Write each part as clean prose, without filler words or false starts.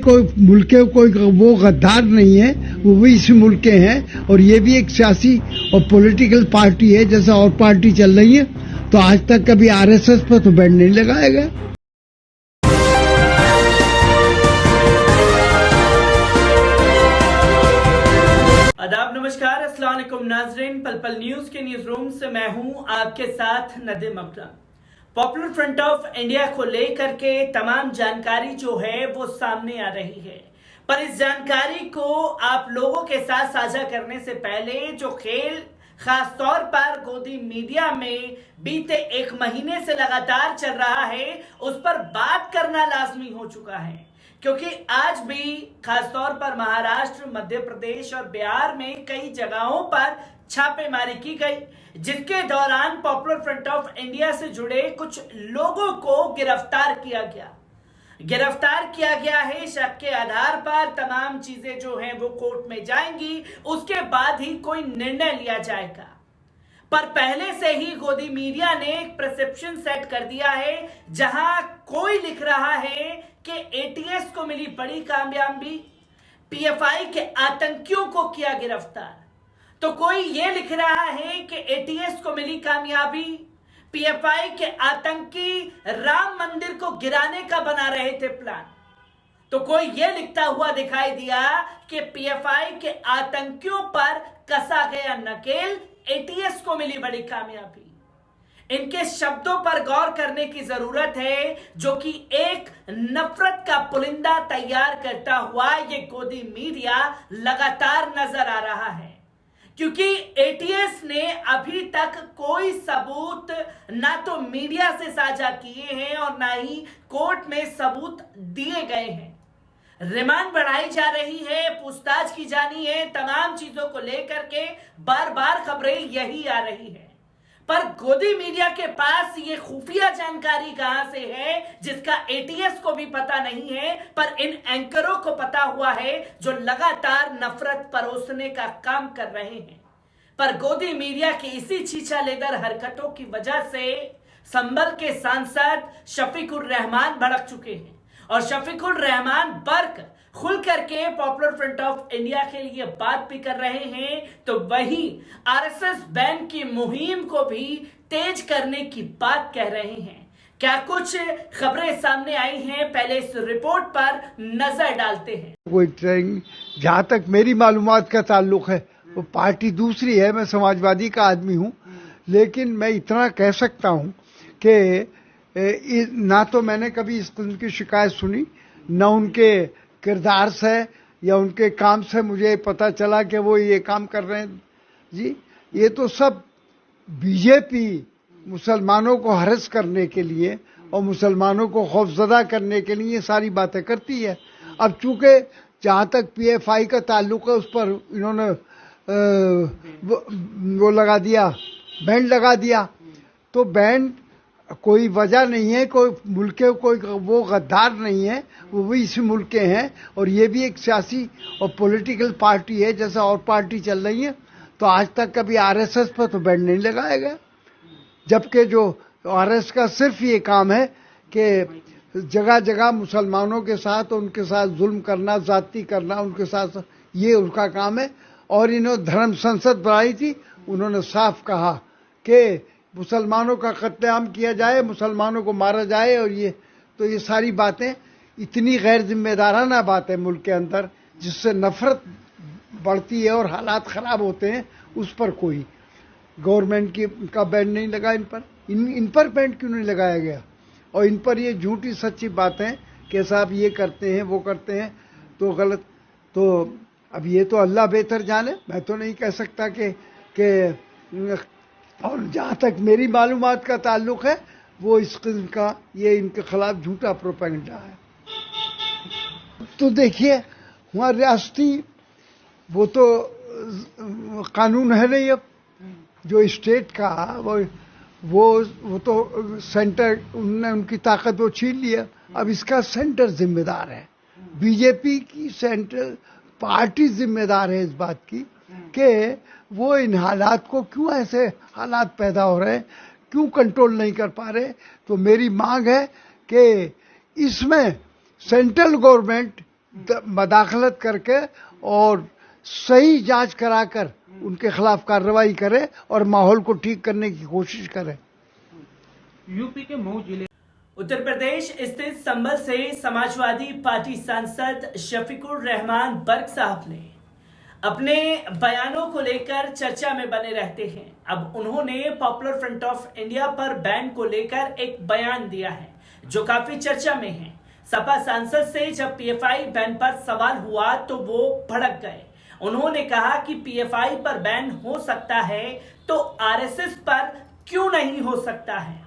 कोई मुल्क के कोई वो गद्दार नहीं है, वो भी इसी मुल्क के हैं और ये भी एक सियासी और पॉलिटिकल पार्टी है जैसे और पार्टी चल रही है। तो आज तक कभी आरएसएस पर तो बैन नहीं लगाया गया। आदाब, नमस्कार, अस्सलाम वालेकुम नाज़रीन। पल पल न्यूज के न्यूज रूम से मैं हूं आपके साथ नदीम अकरम। पॉपुलर फ्रंट ऑफ इंडिया को लेकर के तमाम जानकारी जो है वो सामने आ रही है, पर इस जानकारी को आप लोगों के साथ साझा करने से पहले जो खेल खासतौर पर गोदी मीडिया में बीते एक महीने से लगातार चल रहा है उस पर बात करना लाजमी हो चुका है, क्योंकि आज भी खासतौर पर महाराष्ट्र, मध्य प्रदेश और बिहार में कई जगहों पर छापेमारी की गई, जिसके दौरान पॉपुलर फ्रंट ऑफ इंडिया से जुड़े कुछ लोगों को गिरफ्तार किया गया है। शक के आधार पर तमाम चीजें जो हैं वो कोर्ट में जाएंगी, उसके बाद ही कोई निर्णय लिया जाएगा। पर पहले से ही गोदी मीडिया ने एक परसेप्शन सेट कर दिया है, जहां कोई लिख रहा है कि एटीएस को मिली बड़ी कामयाबी, पीएफआई के आतंकियों को किया गिरफ्तार, तो कोई ये लिख रहा है कि एटीएस को मिली कामयाबी, पीएफआई के आतंकी राम मंदिर को गिराने का बना रहे थे प्लान, तो कोई ये लिखता हुआ दिखाई दिया कि पीएफआई के आतंकियों पर कसा गया नकेल, एटीएस को मिली बड़ी कामयाबी। इनके शब्दों पर गौर करने की जरूरत है, जो कि एक नफरत का पुलिंदा तैयार करता हुआ ये गोदी मीडिया लगातार नजर आ रहा है, क्योंकि एटीएस ने अभी तक कोई सबूत ना तो मीडिया से साझा किए हैं और ना ही कोर्ट में सबूत दिए गए हैं। रिमांड बढ़ाई जा रही है, पूछताछ की जानी है, तमाम चीजों को लेकर के बार बार खबरें यही आ रही है, पर गोदी मीडिया के पास ये खुफिया जानकारी कहां से है जिसका एटीएस को भी पता नहीं है, पर इन एंकरों को पता हुआ है जो लगातार नफरत परोसने का काम कर रहे हैं। पर गोदी मीडिया की इसी छीछालेदर हरकतों की वजह से संभल के सांसद शफीकुर रहमान भड़क चुके हैं और शफीकुर रहमान बर्क खुल करके पॉपुलर फ्रंट ऑफ इंडिया के लिए बात भी कर रहे हैं, तो वहीं आरएसएस बैन की मुहिम को भी तेज करने की बात कह रहे हैं। क्या कुछ खबरें सामने आई हैं, पहले इस रिपोर्ट पर नजर डालते हैं। कोई ट्रेनिंग, जहां तक मेरी मालूमात का ताल्लुक है, वो पार्टी दूसरी है, मैं समाजवादी का आदमी हूं, लेकिन मैं इतना कह सकता हूं कि ना तो मैंने कभी इस किस्म की शिकायत सुनी, न उनके किरदार से या उनके काम से मुझे पता चला कि वो ये काम कर रहे हैं। जी, ये तो सब बीजेपी मुसलमानों को हरस करने के लिए और मुसलमानों को खौफजदा करने के लिए ये सारी बातें करती है। अब चूंकि जहां तक पीएफआई का ताल्लुक है, उस पर इन्होंने वो लगा दिया, बैंड लगा दिया, तो बैंड कोई वजह नहीं है, कोई मुल्क के कोई वो गद्दार नहीं है, वो भी इसी मुल्क के हैं और ये भी एक सियासी और पॉलिटिकल पार्टी है जैसे और पार्टी चल रही है। तो आज तक कभी आरएसएस पर तो बैन नहीं लगाया गया, जबकि जो आरएसएस का सिर्फ ये काम है कि जगह जगह मुसलमानों के साथ उनके साथ जुल्म करना, जाति करना, उनके साथ, ये उनका काम है। और इन्होंने धर्म संसद बनाई थी, उन्होंने साफ कहा कि मुसलमानों का कत्लेआम किया जाए, मुसलमानों को मारा जाए, और ये सारी बातें इतनी गैर जिम्मेदाराना बात है मुल्क के अंदर, जिससे नफरत बढ़ती है और हालात खराब होते हैं। उस पर कोई गवर्नमेंट का बैन नहीं लगा, इन पर बैन क्यों नहीं लगाया गया? और इन पर ये झूठी सच्ची बातें कि साहब ये करते हैं, वो करते हैं, तो गलत। तो अब ये तो अल्लाह बेहतर जाने, मैं तो नहीं कह सकता कि और जहां तक मेरी मालूमात का ताल्लुक है, वो इस किस्म का ये इनके खिलाफ झूठा प्रोपेगेंडा है। तो देखिए, वहाँ रियासती वो तो कानून है नहीं, अब जो स्टेट का वो तो सेंटर, उनने उनकी ताकत वो छीन लिया। अब इसका सेंटर जिम्मेदार है, बीजेपी की सेंट्रल पार्टी जिम्मेदार है इस बात की कि वो इन हालात को क्यों ऐसे हालात पैदा हो रहे हैं, क्यों कंट्रोल नहीं कर पा रहे। तो मेरी मांग है कि इसमें सेंट्रल गवर्नमेंट मदाखलत करके और सही जांच कराकर उनके खिलाफ कार्रवाई करे और माहौल को ठीक करने की कोशिश करे। यूपी के मऊ जिले उत्तर प्रदेश स्थित संभल से समाजवादी पार्टी सांसद शफीकुर रहमान बर्क साहब ने अपने बयानों को लेकर चर्चा में बने रहते हैं। अब उन्होंने पॉपुलर फ्रंट ऑफ इंडिया पर बैन को लेकर एक बयान दिया है जो काफी चर्चा में है। सपा सांसद से जब पीएफआई बैन पर सवाल हुआ तो वो भड़क गए। उन्होंने कहा कि पीएफआई पर बैन हो सकता है तो आरएसएस पर क्यों नहीं हो सकता है।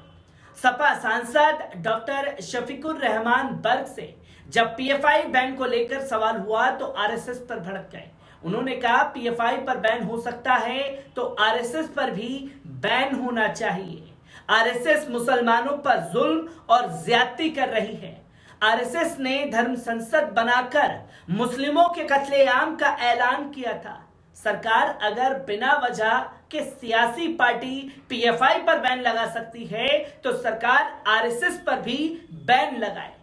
सपा सांसद डॉक्टर शफीकुर रहमान बर्क से जब पीएफआई बैन को लेकर सवाल हुआ तो आरएसएस पर भड़क गए। उन्होंने कहा पीएफआई पर बैन हो सकता है तो आरएसएस पर भी बैन होना चाहिए। आरएसएस मुसलमानों पर जुल्म और ज्यादती कर रही है। आरएसएस ने धर्म संसद बनाकर मुस्लिमों के कत्लेआम का ऐलान किया था। सरकार अगर बिना वजह के सियासी पार्टी पीएफआई पर बैन लगा सकती है तो सरकार आरएसएस पर भी बैन लगाए।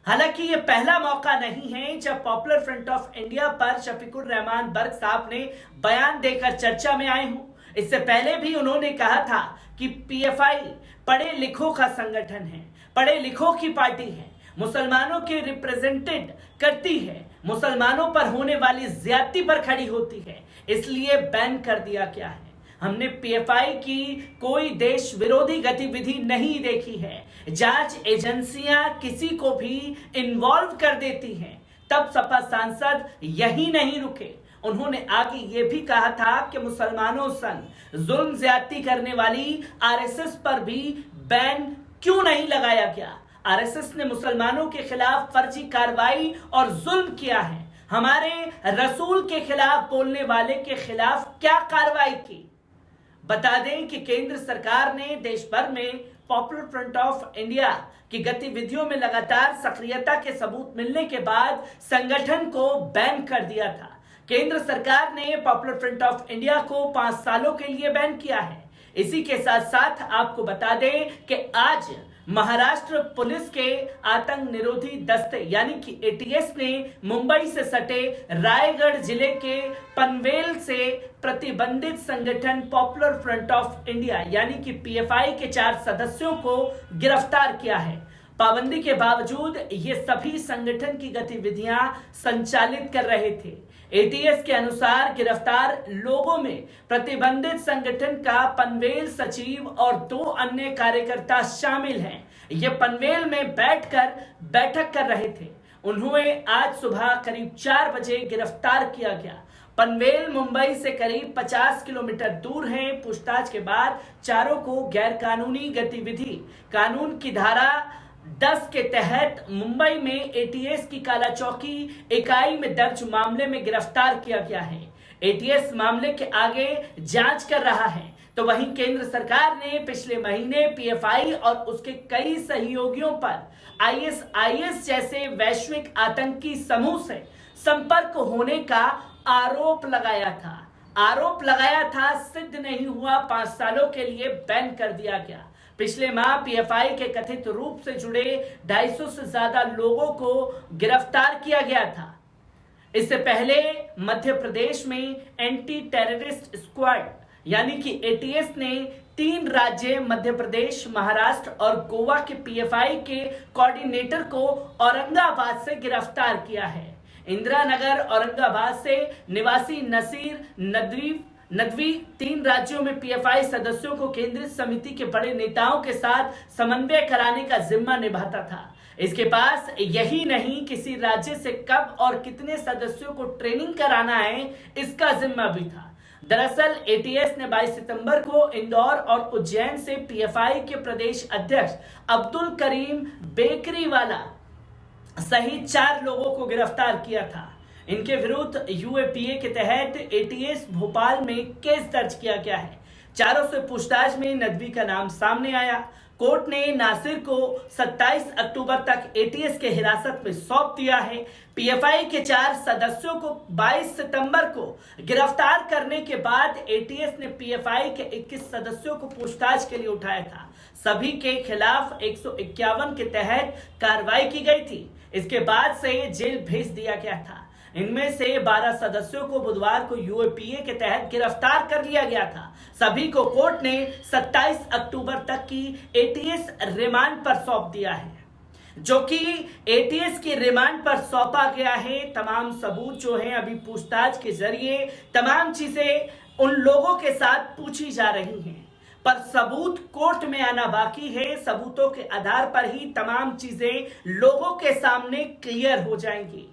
हालांकि ये पहला मौका नहीं है जब पॉपुलर फ्रंट ऑफ इंडिया पर शफीकुर रहमान बर्क साहब ने बयान देकर चर्चा में आए हों। इससे पहले भी उन्होंने कहा था कि पीएफआई पढ़े लिखों का संगठन है, पढ़े लिखों की पार्टी है, मुसलमानों के रिप्रेजेंटेड करती है, मुसलमानों पर होने वाली ज्यादती पर खड़ी होती है, इसलिए बैन कर दिया गया है। हमने पीएफआई की कोई देश विरोधी गतिविधि नहीं देखी है। जांच एजेंसियां किसी को भी इन्वॉल्व कर देती हैं। तब सपा सांसद यही नहीं रुके, उन्होंने आगे ये भी कहा था कि मुसलमानों संग जुल्म ज्यादती करने वाली आरएसएस पर भी बैन क्यों नहीं लगाया गया। आरएसएस ने मुसलमानों के खिलाफ फर्जी कार्रवाई और जुल्म किया है। हमारे रसूल के खिलाफ बोलने वाले के खिलाफ क्या कार्रवाई की। बता दें कि केंद्र सरकार ने देश भर में पॉपुलर फ्रंट ऑफ इंडिया की गतिविधियों में लगातार सक्रियता के सबूत मिलने के बाद संगठन को बैन कर दिया था। केंद्र सरकार ने पॉपुलर फ्रंट ऑफ इंडिया को 5 सालों के लिए बैन किया है। इसी के साथ साथ आपको बता दें कि आज महाराष्ट्र पुलिस के आतंक निरोधी दस्ते यानी कि एटीएस ने मुंबई से सटे रायगढ़ जिले के पनवेल से प्रतिबंधित संगठन पॉपुलर फ्रंट ऑफ इंडिया यानी कि पीएफआई के 4 सदस्यों को गिरफ्तार किया है। पाबंदी के बावजूद ये सभी संगठन की गतिविधियां संचालित कर रहे थे। एटीएस के अनुसार गिरफ्तार लोगों में प्रतिबंधित संगठन का पनवेल सचिव और 2 अन्य कार्यकर्ता शामिल हैं। ये पनवेल में बैठकर बैठक कर रहे थे। उन्हें आज सुबह करीब 4 बजे गिरफ्तार किया गया। पनवेल मुंबई से करीब 50 किलोमीटर दूर है। पूछताछ के बाद चारों को गैरकानूनी गतिविधि कानून की धारा 10 के तहत मुंबई में एटीएस की काला चौकी इकाई में दर्ज मामले में गिरफ्तार किया गया है। एटीएस मामले के आगे जांच कर रहा है। तो वहीं केंद्र सरकार ने पिछले महीने पीएफआई और उसके कई सहयोगियों पर आईएसआईएस जैसे वैश्विक आतंकी समूह से संपर्क होने का आरोप लगाया था। सिद्ध नहीं हुआ, 5 सालों के लिए बैन कर दिया गया। पिछले माह पीएफआई के कथित रूप से जुड़े 250 से ज्यादा लोगों को गिरफ्तार किया गया था। इससे पहले मध्य प्रदेश में एंटी टेररिस्ट स्क्वाड यानी कि एटीएस ने 3 राज्य मध्य प्रदेश, महाराष्ट्र और गोवा के पीएफआई के कोऑर्डिनेटर को औरंगाबाद से गिरफ्तार किया है। इंदिरा नगर औरंगाबाद से निवासी नसीर नदवी 3 राज्यों में पीएफआई सदस्यों को केंद्रीय समिति के बड़े नेताओं के साथ समन्वय कराने का जिम्मा निभाता था। इसके पास यही नहीं, किसी राज्य से कब और कितने सदस्यों को ट्रेनिंग कराना है इसका जिम्मा भी था। दरअसल एटीएस ने 22 सितंबर को इंदौर और उज्जैन से पीएफआई के प्रदेश अध्यक्ष अब्दुल करीम बेकरीवाला सहित 4 लोगों को गिरफ्तार किया था। इनके विरुद्ध यूएपीए के तहत एटीएस भोपाल में केस दर्ज किया गया है। चारों से पूछताछ में नदवी का नाम सामने आया। कोर्ट ने नासिर को 27 अक्टूबर तक एटीएस के हिरासत में सौंप दिया है। पीएफआई के 4 सदस्यों को 22 सितंबर को गिरफ्तार करने के बाद एटीएस ने पीएफआई के 21 सदस्यों को पूछताछ के लिए उठाया था। सभी के खिलाफ 151 के तहत कार्रवाई की गई थी। इसके बाद से जेल भेज दिया गया था। इनमें से 12 सदस्यों को बुधवार को यूएपीए के तहत गिरफ्तार कर लिया गया था। सभी को कोर्ट ने 27 अक्टूबर तक की एटीएस रिमांड पर सौंप दिया है, जो कि एटीएस की रिमांड पर सौंपा गया है। तमाम सबूत जो हैं अभी पूछताछ के जरिए तमाम चीजें उन लोगों के साथ पूछी जा रही हैं, पर सबूत कोर्ट में आना बाकी है। सबूतों के आधार पर ही तमाम चीजें लोगों के सामने क्लियर हो जाएंगी।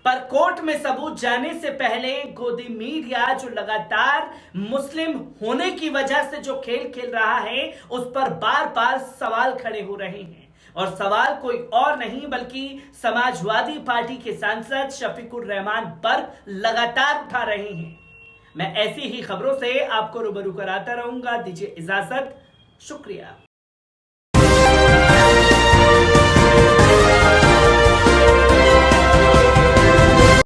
पर कोर्ट में सबूत जाने से पहले गोदी मीडिया जो लगातार मुस्लिम होने की वजह से जो खेल खेल रहा है, उस पर बार बार सवाल खड़े हो रहे हैं। और सवाल कोई और नहीं बल्कि समाजवादी पार्टी के सांसद शफीकुर रहमान पर लगातार उठा रहे हैं। मैं ऐसी ही खबरों से आपको रूबरू कराता रहूंगा। दीजिए इजाजत, शुक्रिया।